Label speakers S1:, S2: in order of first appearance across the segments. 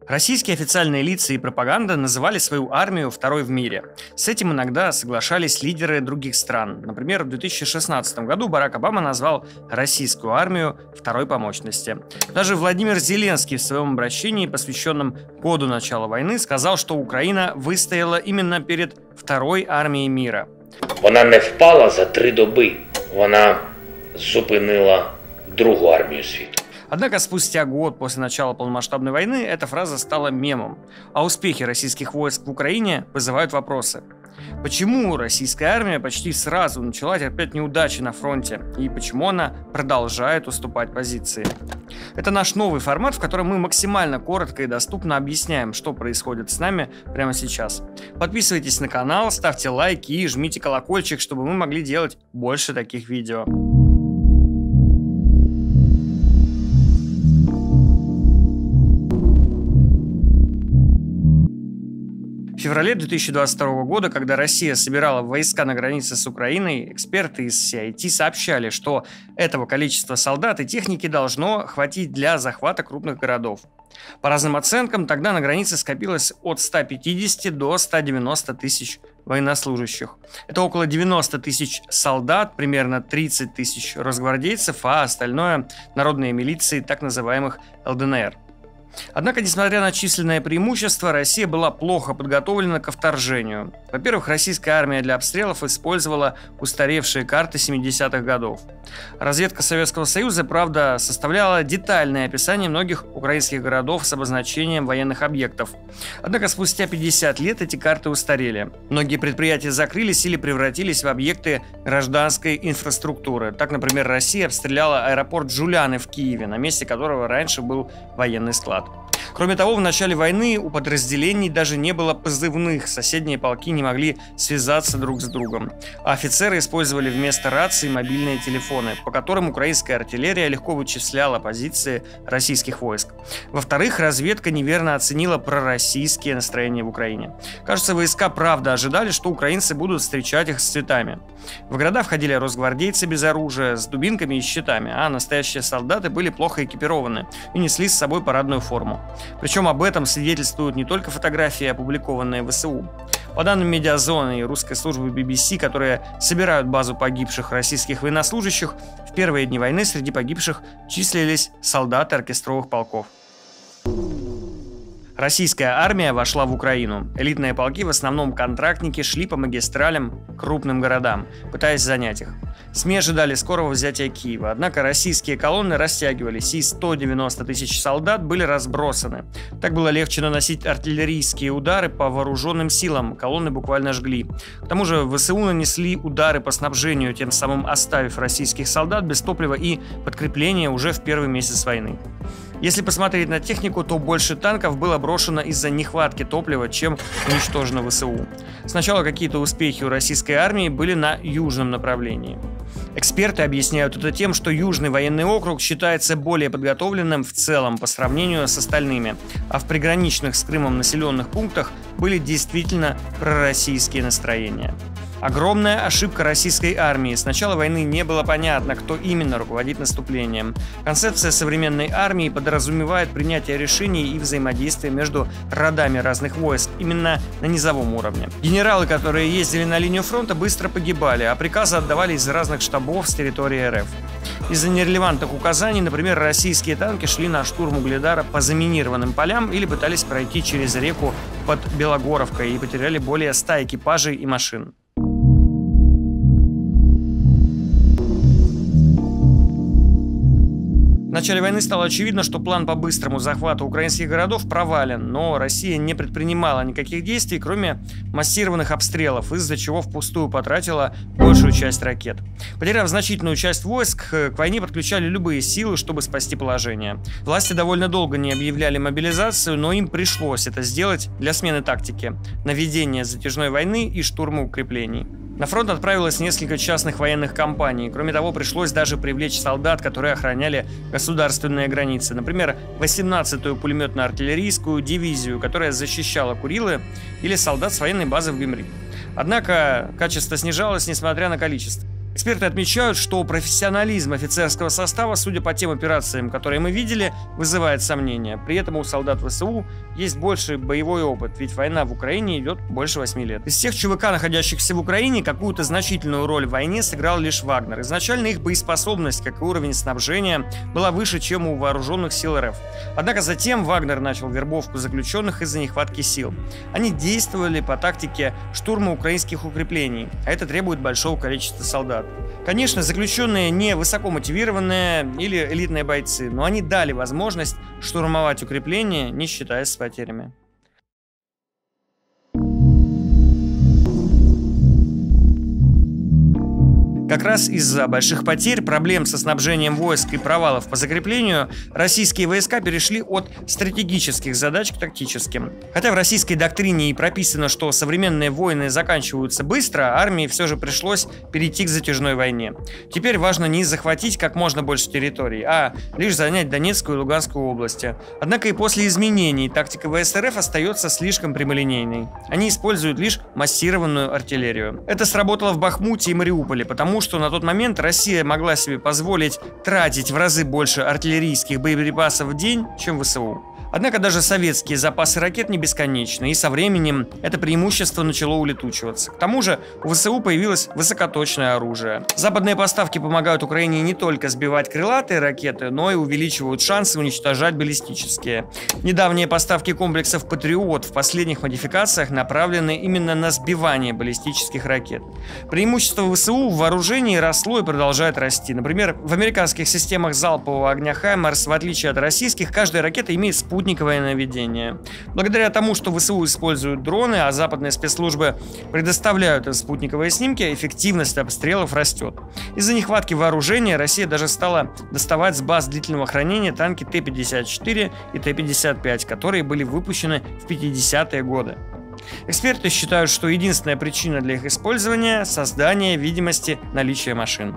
S1: Российские официальные лица и пропаганда называли свою армию второй в мире. С этим иногда соглашались лидеры других стран. Например, в 2016 году Барак Обама назвал российскую армию второй по мощности. Даже Владимир Зеленский в своем обращении, посвященном году начала войны, сказал, что Украина выстояла именно перед второй армией мира.
S2: Вона не впала за 3 доби. Вона зупинила другу армію світу.
S1: Однако спустя год после начала полномасштабной войны эта фраза стала мемом, а успехи российских войск в Украине вызывают вопросы. Почему российская армия почти сразу начала терпеть неудачи на фронте и почему она продолжает уступать позиции? Это наш новый формат, в котором мы максимально коротко и доступно объясняем, что происходит с нами прямо сейчас. Подписывайтесь на канал, ставьте лайки и жмите колокольчик, чтобы мы могли делать больше таких видео. В феврале 2022 года, когда Россия собирала войска на границе с Украиной, эксперты из CIT сообщали, что этого количества солдат и техники должно хватить для захвата крупных городов. По разным оценкам, тогда на границе скопилось от 150 до 190 тысяч военнослужащих. Это около 90 тысяч солдат, примерно 30 тысяч росгвардейцев, а остальное – народные милиции так называемых ЛДНР. Однако, несмотря на численное преимущество, Россия была плохо подготовлена ко вторжению. Во-первых, российская армия для обстрелов использовала устаревшие карты 70-х годов. Разведка Советского Союза, правда, составляла детальное описание многих украинских городов с обозначением военных объектов. Однако спустя 50 лет эти карты устарели. Многие предприятия закрылись или превратились в объекты гражданской инфраструктуры. Так, например, Россия обстреляла аэропорт Джуляны в Киеве, на месте которого раньше был военный склад. Кроме того, в начале войны у подразделений даже не было позывных, соседние полки не могли связаться друг с другом. А офицеры использовали вместо раций мобильные телефоны, по которым украинская артиллерия легко вычисляла позиции российских войск. Во-вторых, разведка неверно оценила пророссийские настроения в Украине. Кажется, войска правда ожидали, что украинцы будут встречать их с цветами. В города входили росгвардейцы без оружия, с дубинками и щитами, а настоящие солдаты были плохо экипированы и несли с собой парадную форму. Причем об этом свидетельствуют не только фотографии, опубликованные в ВСУ. По данным Медиазоны и русской службы BBC, которые собирают базу погибших российских военнослужащих, в первые дни войны среди погибших числились солдаты оркестровых полков. Российская армия вошла в Украину. Элитные полки, в основном контрактники, шли по магистралям к крупным городам, пытаясь занять их. СМИ ожидали скорого взятия Киева, однако российские колонны растягивались, и 190 тысяч солдат были разбросаны. Так было легче наносить артиллерийские удары по вооруженным силам, колонны буквально жгли. К тому же ВСУ нанесли удары по снабжению, тем самым оставив российских солдат без топлива и подкрепления уже в первый месяц войны. Если посмотреть на технику, то больше танков было брошено из-за нехватки топлива, чем уничтожено ВСУ. Сначала какие-то успехи у российской армии были на южном направлении. Эксперты объясняют это тем, что Южный военный округ считается более подготовленным в целом по сравнению с остальными, а в приграничных с Крымом населенных пунктах были действительно пророссийские настроения. Огромная ошибка российской армии. С начала войны не было понятно, кто именно руководит наступлением. Концепция современной армии подразумевает принятие решений и взаимодействие между родами разных войск именно на низовом уровне. Генералы, которые ездили на линию фронта, быстро погибали, а приказы отдавались из разных штабов с территории РФ. Из-за нерелевантных указаний, например, российские танки шли на штурм Угледара по заминированным полям или пытались пройти через реку под Белогоровкой и потеряли более 100 экипажей и машин. В начале войны стало очевидно, что план по быстрому захвату украинских городов провален, но Россия не предпринимала никаких действий, кроме массированных обстрелов, из-за чего впустую потратила большую часть ракет. Потеряв значительную часть войск, к войне подключали любые силы, чтобы спасти положение. Власти довольно долго не объявляли мобилизацию, но им пришлось это сделать для смены тактики, наведения затяжной войны и штурма укреплений. На фронт отправилось несколько частных военных компаний. Кроме того, пришлось даже привлечь солдат, которые охраняли государственные границы. Например, 18-ю пулеметно-артиллерийскую дивизию, которая защищала Курилы, или солдат с военной базы в Гюмри. Однако качество снижалось, несмотря на количество. Эксперты отмечают, что профессионализм офицерского состава, судя по тем операциям, которые мы видели, вызывает сомнения. При этом у солдат ВСУ есть больший боевой опыт, ведь война в Украине идет больше 8 лет. Из всех ЧВК, находящихся в Украине, какую-то значительную роль в войне сыграл лишь Вагнер. Изначально их боеспособность, как и уровень снабжения, была выше, чем у вооруженных сил РФ. Однако затем Вагнер начал вербовку заключенных из-за нехватки сил. Они действовали по тактике штурма украинских укреплений, а это требует большого количества солдат. Конечно, заключенные не высокомотивированные или элитные бойцы, но они дали возможность штурмовать укрепления, не считаясь с потерями. Как раз из-за больших потерь, проблем со снабжением войск и провалов по закреплению, российские войска перешли от стратегических задач к тактическим. Хотя в российской доктрине и прописано, что современные войны заканчиваются быстро, армии все же пришлось перейти к затяжной войне. Теперь важно не захватить как можно больше территорий, а лишь занять Донецкую и Луганскую области. Однако и после изменений тактика ВСРФ остается слишком прямолинейной. Они используют лишь массированную артиллерию. Это сработало в Бахмуте и Мариуполе, потому что на тот момент Россия могла себе позволить тратить в разы больше артиллерийских боеприпасов в день, чем ВСУ. Однако даже советские запасы ракет не бесконечны, и со временем это преимущество начало улетучиваться. К тому же у ВСУ появилось высокоточное оружие. Западные поставки помогают Украине не только сбивать крылатые ракеты, но и увеличивают шансы уничтожать баллистические. Недавние поставки комплексов «Патриот» в последних модификациях направлены именно на сбивание баллистических ракет. Преимущество ВСУ в вооружении росло и продолжает расти. Например, в американских системах залпового огня «Хаймарс», в отличие от российских, каждая ракета имеет спутниковое наведение. Благодаря тому, что ВСУ используют дроны, а западные спецслужбы предоставляют им спутниковые снимки, эффективность обстрелов растет. Из-за нехватки вооружения Россия даже стала доставать с баз длительного хранения танки Т-54 и Т-55, которые были выпущены в 50-е годы. Эксперты считают, что единственная причина для их использования – создание видимости наличия машин.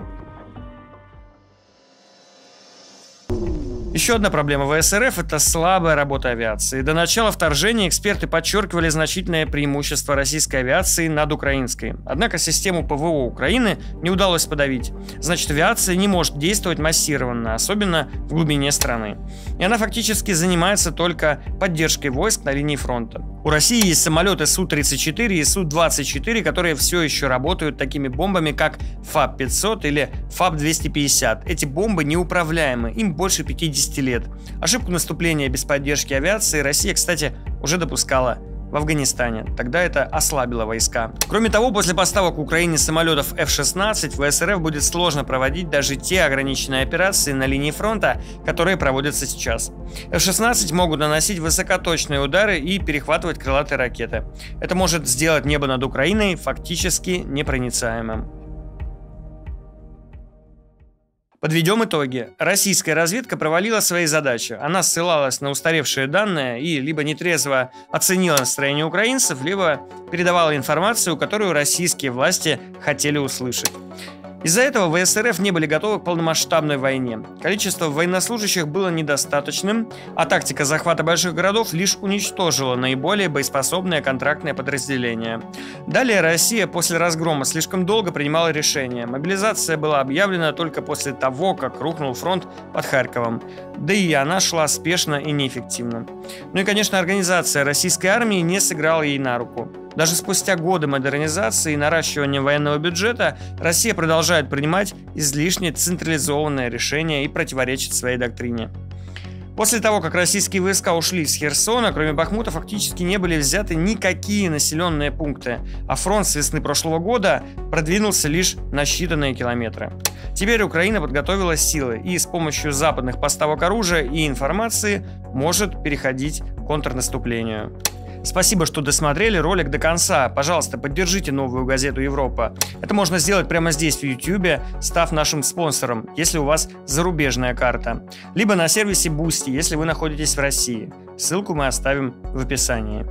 S1: Еще одна проблема ВСРФ – это слабая работа авиации. До начала вторжения эксперты подчеркивали значительное преимущество российской авиации над украинской. Однако систему ПВО Украины не удалось подавить. Значит, авиация не может действовать массированно, особенно в глубине страны. И она фактически занимается только поддержкой войск на линии фронта. У России есть самолеты Су-34 и Су-24, которые все еще работают такими бомбами, как ФАБ-500 или ФАБ-250. Эти бомбы неуправляемы, им больше 50 лет. Ошибку наступления без поддержки авиации Россия, кстати, уже допускала в Афганистане. Тогда это ослабило войска. Кроме того, после поставок Украине самолетов F-16 ВСРФ будет сложно проводить даже те ограниченные операции на линии фронта, которые проводятся сейчас. F-16 могут наносить высокоточные удары и перехватывать крылатые ракеты. Это может сделать небо над Украиной фактически непроницаемым. Подведем итоги. Российская разведка провалила свои задачи. Она ссылалась на устаревшие данные и либо нетрезво оценила настроение украинцев, либо передавала информацию, которую российские власти хотели услышать. Из-за этого ВСРФ не были готовы к полномасштабной войне. Количество военнослужащих было недостаточным, а тактика захвата больших городов лишь уничтожила наиболее боеспособные контрактные подразделения. Далее Россия после разгрома слишком долго принимала решения. Мобилизация была объявлена только после того, как рухнул фронт под Харьковом. Да и она шла спешно и неэффективно. Ну и, конечно, организация российской армии не сыграла ей на руку. Даже спустя годы модернизации и наращивания военного бюджета Россия продолжает принимать излишне централизованные решения и противоречит своей доктрине. После того, как российские войска ушли из Херсона, кроме Бахмута фактически не были взяты никакие населенные пункты, а фронт с весны прошлого года продвинулся лишь на считанные километры. Теперь Украина подготовила силы и с помощью западных поставок оружия и информации может переходить к контрнаступлению. Спасибо, что досмотрели ролик до конца. Пожалуйста, поддержите Новую газету Европа. Это можно сделать прямо здесь, в YouTube, став нашим спонсором, если у вас зарубежная карта. Либо на сервисе Boosty, если вы находитесь в России. Ссылку мы оставим в описании.